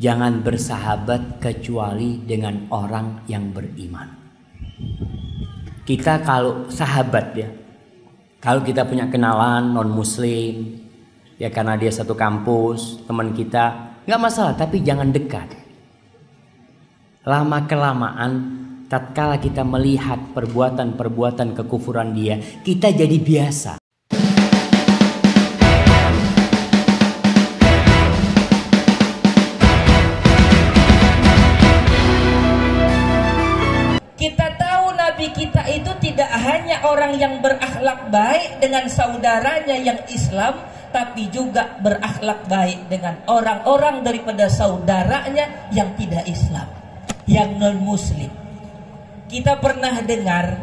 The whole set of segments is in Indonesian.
jangan bersahabat kecuali dengan orang yang beriman. Kita kalau sahabat ya, kalau kita punya kenalan non muslim ya karena dia satu kampus, teman kita, nggak masalah, tapi jangan dekat. Lama kelamaan tatkala kita melihat perbuatan-perbuatan kekufuran dia, kita jadi biasa. Kita tahu Nabi kita itu tidak hanya orang yang berakhlak baik dengan saudaranya yang Islam, tapi juga berakhlak baik dengan orang-orang daripada saudaranya yang tidak Islam, yang non-muslim. Kita pernah dengar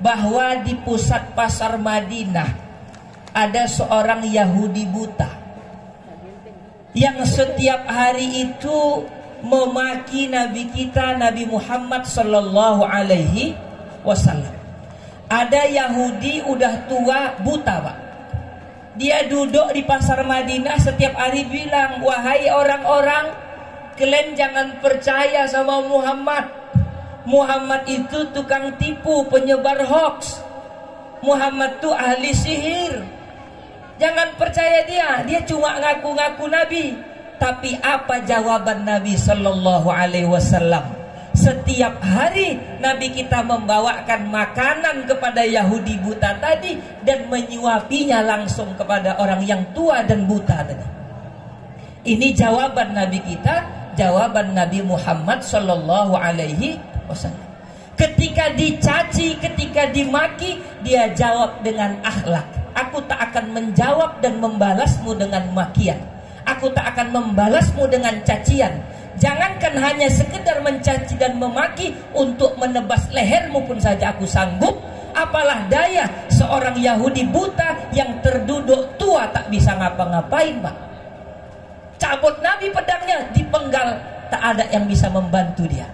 bahwa di pusat pasar Madinah ada seorang Yahudi buta yang setiap hari itu memaki Nabi kita, Nabi Muhammad sallallahu alaihi wasallam. Ada Yahudi udah tua buta, Pak. Dia duduk di pasar Madinah setiap hari bilang, wahai orang-orang, kalian jangan percaya sama Muhammad. Muhammad itu tukang tipu, penyebar hoax. Muhammad itu ahli sihir. Jangan percaya dia cuma ngaku-ngaku Nabi. Tapi apa jawaban Nabi sallallahu alaihi wasallam? Setiap hari Nabi kita membawakan makanan kepada Yahudi buta tadi dan menyuapinya langsung kepada orang yang tua dan buta tadi. Ini jawaban Nabi kita, jawaban Nabi Muhammad sallallahu alaihi wasallam. Ketika dicaci, ketika dimaki, dia jawab dengan akhlak. Aku tak akan menjawab dan membalasmu dengan makian. Aku tak akan membalasmu dengan cacian. Jangankan hanya sekedar mencaci dan memaki, untuk menebas lehermu pun saja aku sanggup. Apalah daya seorang Yahudi buta yang terduduk tua tak bisa ngapa-ngapain, Pak. Cabut Nabi pedangnya, dipenggal, tak ada yang bisa membantu dia.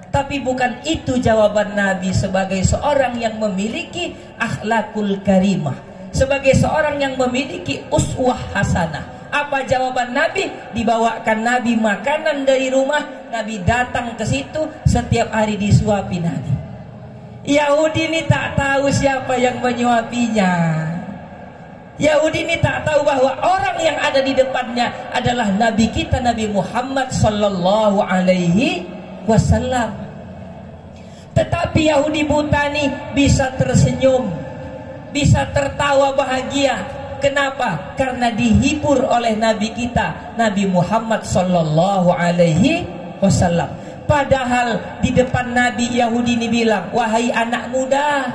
Tapi bukan itu jawaban Nabi sebagai seorang yang memiliki akhlakul karimah, sebagai seorang yang memiliki uswah hasanah. Apa jawaban Nabi? Dibawakan Nabi makanan dari rumah, Nabi datang ke situ, setiap hari disuapi Nabi. Yahudi ini tak tahu siapa yang menyuapinya. Yahudi ini tak tahu bahwa orang yang ada di depannya adalah Nabi kita, Nabi Muhammad sallallahu alaihi wasallam. Tetapi Yahudi buta ini bisa tersenyum, bisa tertawa bahagia. Kenapa? Karena dihibur oleh Nabi kita, Nabi Muhammad sallallahu alaihi wasallam. Padahal di depan Nabi, Yahudi ini bilang, wahai anak muda,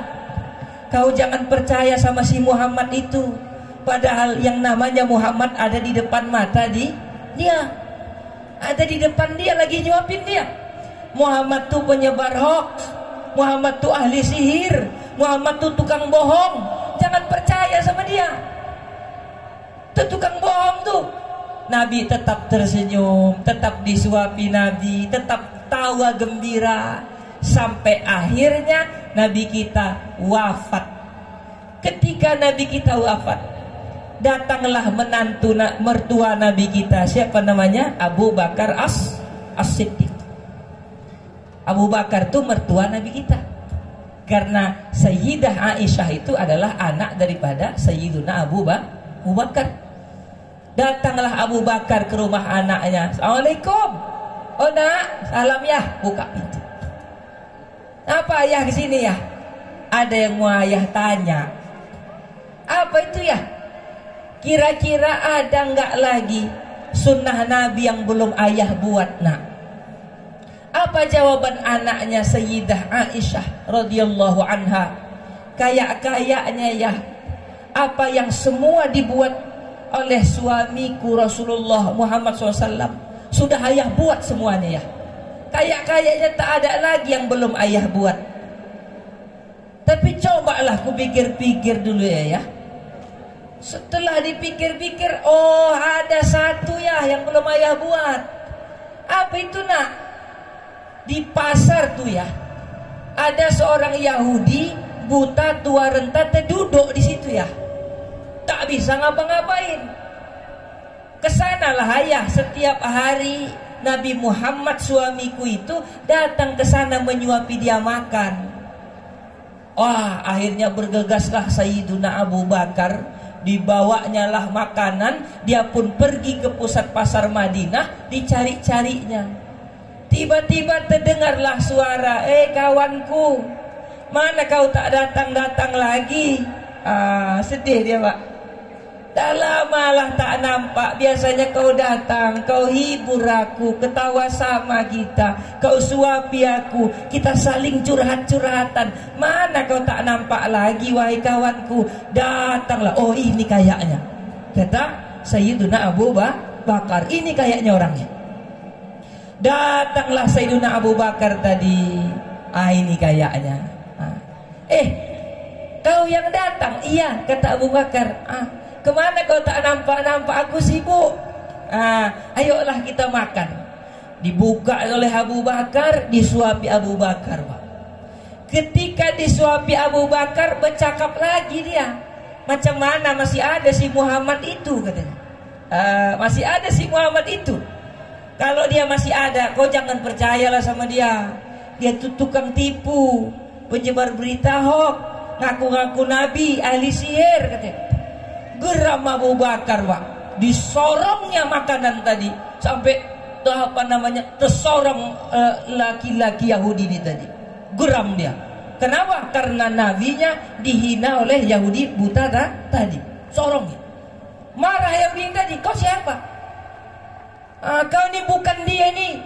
kau jangan percaya sama si Muhammad itu. Padahal yang namanya Muhammad ada di depan mata dia. Ada di depan dia, lagi nyuapin dia. Muhammad tuh penyebar hoax, Muhammad tuh ahli sihir, Muhammad tuh tukang bohong. Jangan percaya sama dia. Itu tukang bohong tuh. Nabi tetap tersenyum, tetap disuapi Nabi, tetap tawa gembira, sampai akhirnya Nabi kita wafat. Ketika Nabi kita wafat, datanglah menantu mertua Nabi kita. Siapa namanya? Abu Bakar As-Siddiq. Abu Bakar itu mertua Nabi kita. Karena Sayyidah Aisyah itu adalah anak daripada Sayyiduna Abu Bakar. Datanglah Abu Bakar ke rumah anaknya. Assalamualaikum. Oh nak, salam ya. Buka pintu. Apa ayah kesini ya? Ada yang mau ayah tanya. Apa itu ya? Kira-kira ada nggak lagi sunnah Nabi yang belum ayah buat nak? Apa jawaban anaknya Sayyidah Aisyah radhiyallahu anha? Kayak-kayaknya ya, apa yang semua dibuat oleh suamiku Rasulullah Muhammad SAW sudah ayah buat semuanya ya. Kayak-kayaknya tak ada lagi yang belum ayah buat. Tapi cobalah ku pikir-pikir dulu ya. Setelah dipikir-pikir, oh ada satu ya yang belum ayah buat. Apa itu nak? Di pasar tuh ya, ada seorang Yahudi buta tua renta duduk di situ ya. Tak bisa ngapa-ngapain. Kesanalah ayah setiap hari. Nabi Muhammad suamiku itu datang ke sana menyuapi dia makan. Wah, akhirnya bergegaslah Sayyiduna Abu Bakar, dibawanya lah makanan, dia pun pergi ke pusat pasar Madinah, dicari-carinya. Tiba-tiba terdengarlah suara, kawanku, mana kau tak datang-datang lagi? Sedih dia, Pak. Dah lama lah tak nampak. Biasanya kau datang, kau hibur aku, ketawa sama kita, kau suapi aku, kita saling curhat-curhatan. Mana kau tak nampak lagi, wahai kawanku? Datanglah. Oh, ini kayaknya, kata Sayyiduna Abu Bakar, ini kayaknya orangnya. Datanglah Sayyiduna Abu Bakar tadi. Ini kayaknya. Kau yang datang? Iya, kata Abu Bakar. Kemana kau tak nampak-nampak? Aku sibuk. Ayolah kita makan. Dibuka oleh Abu Bakar, disuapi Abu Bakar, Pak. Ketika disuapi Abu Bakar, bercakap lagi dia. Macam mana masih ada si Muhammad itu, katanya. Masih ada si Muhammad itu. Kalau dia masih ada, kau jangan percayalah sama dia. Dia tuh tukang tipu, penyebar berita hoax, ngaku-ngaku nabi, ahli sihir, katanya. Geram Abu Bakar, Pak. Disorongnya makanan tadi sampai tersorong laki-laki Yahudi ini tadi. Geram dia. Kenapa? Karena nabinya dihina oleh Yahudi buta tadi. Sorongnya. Marah Yahudi tadi. Kau siapa? Kau ini bukan dia nih.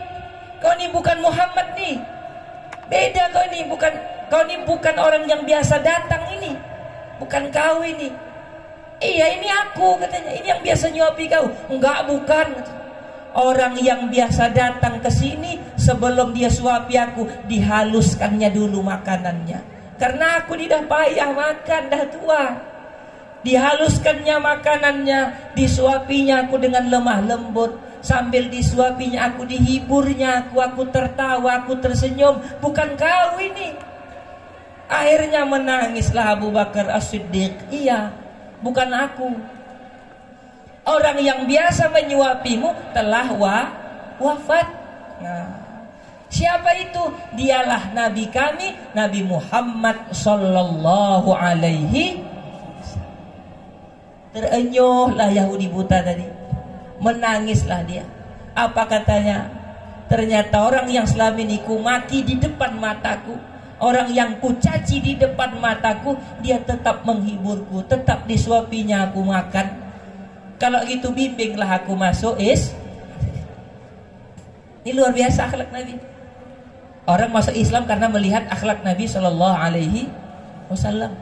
Kau ini bukan Muhammad nih. Beda kau ini, kau ini bukan orang yang biasa datang ini. Bukan kau ini. Iya, ini aku, katanya. Ini yang biasa nyuapi kau. Enggak, bukan. Orang yang biasa datang ke sini, sebelum dia suapi aku, dihaluskannya dulu makanannya. Karena aku dah payah makan, dah tua. Dihaluskannya makanannya, disuapinya aku dengan lemah lembut. Sambil disuapinya aku, dihiburnya aku tertawa, aku tersenyum. Bukan kau ini. Akhirnya menangislah Abu Bakar As-Siddiq. Iya, bukan aku. Orang yang biasa menyuapimu telah wafat. Siapa itu? Dialah Nabi kami, Nabi Muhammad sallallahu alaihi. Terenyuhlah Yahudi buta tadi. Menangislah dia. Apa katanya? Ternyata orang yang selama ini ku maki di depan mataku, orang yang ku caci di depan mataku, dia tetap menghiburku, tetap disuapinya aku makan. Kalau gitu bimbinglah aku masuk Ini luar biasa akhlak Nabi. Orang masuk Islam karena melihat akhlak Nabi Sallallahu Alaihi Wasallam.